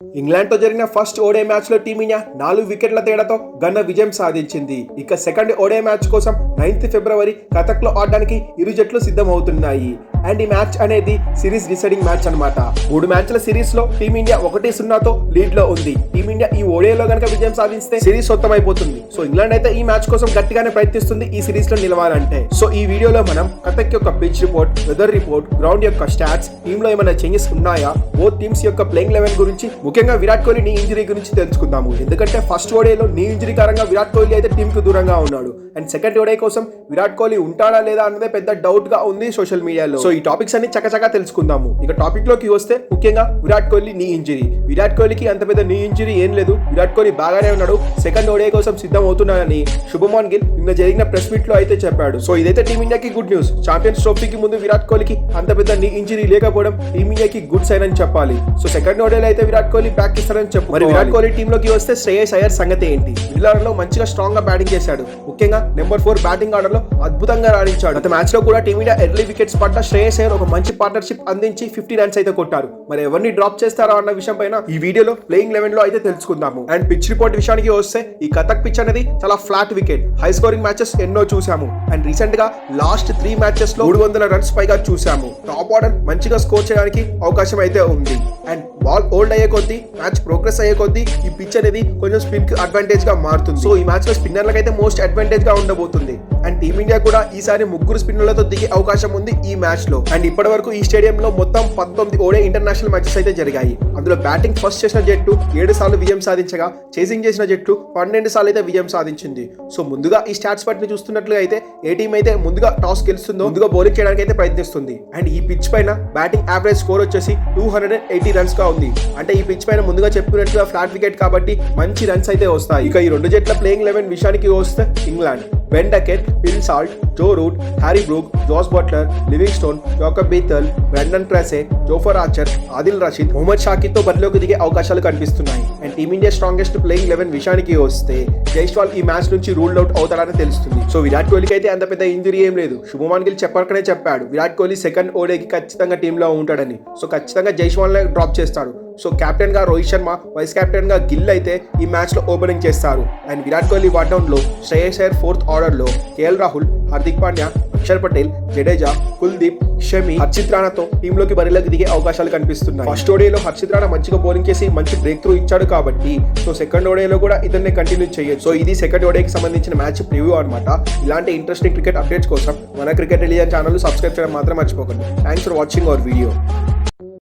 England తో జరిగిన first ఓడే మ్యాచ్ లో టీమిండియా 4 వికెట్ల తేడాతో ఘన విజయం సాధించింది. ఇక సెకండ్ ఓడే మ్యాచ్ కోసం 9th ఫిబ్రవరి కతక్ లో ఆడడానికి ఇరు జట్లు సిద్ధమవుతున్నాయి. అండ్ ఈ మ్యాచ్ అనేది సిరీస్ డిసైడింగ్ మ్యాచ్ అన్నమాట. 3 మ్యాచ్ల సిరీస్ లో టీమిండియా 1-0తో లీడ్ లో ఉంది. టీమిండియా ఈ ఓడేలో గనక విజయం సాధిస్తే సిరీస్ సొంతమైపోతుంది. సో ఇంగ్లాండ్ అయితే ఈ మ్యాచ్ కోసం గట్టిగానే ప్రయత్నిస్తుంది ఈ సిరీస్ లో నిలవాలంటే. సో ఈ వీడియోలో మనం కతక్ యొక్క pitch report, weather report, ground యొక్క స్టాట్స్, టీమ్ లో ఏమైనా చేంజెస్ ఉన్నాయా, బోత్ టీమ్స్ యొక్క ప్లేయింగ్ 11 గురించి, ముఖ్యంగా విరాట్ కోహ్లీ నీ ఇంజరీ గురించి తెలుసుకుందాము. ఎందుకంటే ఫస్ట్ ఓడేలో నీ ఇంజరీ కారణంగా విరాట్ కోహ్లీ అయితే టీమ్ కు దూరంగా ఉన్నాడు. అండ్ సెకండ్ ఓడే కోసం విరాట్ కోహ్లీ ఉంటాడా లేదా అన్నదే పెద్ద డౌట్ గా ఉంది సోషల్ మీడియాలో. సో ఈ టాపిక్స్ అన్ని చకచకా తెలుసుకుందాము. ఇక టాపిక్ లోకి వస్తే ముఖ్యంగా విరాట్ కోహ్లీ నీ ఇంజరీ. విరాట్ కోహ్లీకి అంత పెద్ద నీ ఇంజరీ ఏం లేదు. విరాట్ కోహ్లీ బాగానే ఉన్నాడు. సెకండ్ ఓడే కోసం సిద్ధం అవుతున్నాడని శుభమన్ గిల్ నిన్న జరిగిన ప్రెస్ మీట్ లో అయితే చెప్పాడు. సో ఇదైతే టీమిండియాకి గుడ్ న్యూస్. ఛాంపియన్స్ ట్రోఫీకి ముందు విరాట్ కోహ్లీకి అంత పెద్ద నీ ఇంజరీ లేకపోవడం టీమిండియాకి గుడ్ సైన్ అని చెప్పాలి. సో సెకండ్ ఓడేలో అయితే విరాట్ కోహ్లీ బ్యాక్ ఇస్తారని చెప్పు. మరి విరాట్ కోహ్లీ టీమ్ లోకి వస్తే శ్రేయస్ అయ్యర్ సంగతి ఏంటి? మిడిల్ లో మంచిగా స్ట్రాంగ్ గా బ్యాటింగ్ చేశాడు. ముఖ్యంగా నెంబర్ 4 బ్యాటింగ్ ఆర్డర్ లో అద్భుతంగా రాణించాడు. గత మ్యాచ్ లో కూడా టీమిండియా ఎర్లీ వికెట్స్ పట్ల శ్రేయస్ అయ్యర్ ఒక మంచి పార్ట్నర్షిప్ అందించి 50 రన్స్ అయితే కొట్టారు. మరి ఎవరిని డ్రాప్ చేస్తారో అన్న విషయం పైన ఈ వీడియోలో ప్లేయింగ్ 11 లో అయితే తెలుసుకుందాము. అండ్ పిచ్ రిపోర్ట్ విషయానికి వస్తే ఈ కతక్ పిచ్ అనేది చాలా flat wicket. High scoring matches ఎన్నో చూసాము. అండ్ రీసెంట్ గా లాస్ట్ 3 మ్యాచెస్ లో 300 రన్స్ పైగా చూసాము. టాప్ ఆర్డర్ మంచిగా స్కోర్ చేయడానికి అవకాశం అయితే ఉంది. అండ్ బాల్ ఓల్డ్ అయ్యే కొద్దీ, మ్యాచ్ ప్రోగ్రెస్ అయ్యే కొద్దీ ఈ పిచ్ అనేది కొంచెం స్పిన్ కి అడ్వాంటేజ్ గా మారుతుంది. సో ఈ మ్యాచ్ లో స్పిన్నర్లకు అయితే మోస్ట్ అడ్వాంటేజ్ గా ఉండబోతుంది. అండ్ టీమిండియా కూడా ఈసారి 3 స్పిన్నర్లతో దిగే అవకాశం ఉంది ఈ మ్యాచ్ లో. అండ్ ఇప్పటి వరకు ఈ స్టేడియంలో మొత్తం 19 ఓడే ఇంటర్నేషనల్ మ్యాచెస్ అయితే జరిగాయి. అందులో బ్యాటింగ్ ఫస్ట్ చేసిన జట్టు 7 సార్లు విజయం సాధించగా, చేసింగ్ చేసిన జట్టు 12 సార్లు అయితే విజయం సాధించింది. సో ముందుగా ఈ స్టాట్స్ పట్టిని చూస్తున్నట్లుగా అయితే ఏ టీం అయితే ముందుగా టాస్ గెలుస్తుందో ముందుగా బౌలింగ్ చేయడానికి అయితే ప్రయత్నిస్తుంది. అండ్ ఈ పిచ్ పైన బ్యాటింగ్ యావరేజ్ స్కోర్ వచ్చేసి 280 రన్స్ గా ఉంది. అంటే ఈ పిచ్ పైన ముందుగా చెప్పుకున్నట్లుగా ఫ్లాట్ వికెట్ కాబట్టి మంచి రన్స్ అయితే వస్తాయి. ఇక ఈ 2 జట్ల ప్లేయింగ్ 11 విషయానికి వస్తే England Ben Duckett, Phil Salt, Joe Root, Harry Brook, Jos Buttler, Livingstone, Jacob Bethell, Brendon ట్రాసే, జోఫర్ ఆర్చర్, ఆదిల్ రషీద్, మొహమ్మద్ షాకిర్తో బరిలోకి దిగే అవకాశాలు కనిపిస్తున్నాయి. అండ్ టీమిండియా స్ట్రాంగెస్ట్ ప్లేయింగ్ 11 విషయానికి వస్తే జైస్వాల్ ఈ మ్యాచ్ నుంచి రూల్డ్ అవుట్ అవుతారని తెలుస్తుంది. సో విరాట్ కోహ్లీకి అయితే అంత పెద్ద ఇంజరీ ఏం లేదు. శుభమన్ గిల్ చెప్పకనే చెప్పాడు విరాట్ కోహ్లీ సెకండ్ ఓడేకి ఖచ్చితంగా టీంలో ఉంటాడని. సో ఖచ్చితంగా జైస్వాల్ డ్రాప్ చేస్తాడు. సో కెప్టెన్ గా రోహిత్ శర్మ, వైస్ కెప్టెన్ గా గిల్ అయితే ఈ మ్యాచ్ లో ఓపెనింగ్ చేస్తారు. అండ్ విరాట్ కోహ్లీ వాటౌన్ లో శ్రేయస్ అయ్యర్ 4th ఆర్డర్ లో, కేఎల్ రాహుల్, హార్దిక్ పాండ్యా, అక్షర్ పటేల్, జడేజా, కుల్దీప్, షమి, హర్షిత్ రాణాతో టీంలోకి బరిలోకి దిగే అవకాశాలు కనిపిస్తున్నాయి. ఫస్ట్ ఓడేలో హర్షిత్ రాణా మంచిగా బౌలింగ్ చేసి మంచి బ్రేక్ త్రూ ఇచ్చాడు కాబట్టి సో సెకండ్ ఓడేలో కూడా ఇతన్ని కంటిన్యూ చేయొచ్చు. సో ఇది సెకండ్ ఓడేకి సంబంధించిన మ్యాచ్ ప్రివ్యూ అనమాట. ఇలాంటి ఇంట్రెస్టింగ్ క్రికెట్ అప్డేట్స్ కోసం మన క్రికెట్ రిలీజన్ ఛానల్ సబ్స్క్రైబ్ చేయడం మాత్రం మర్చిపోకండి. Thanks for watching our video.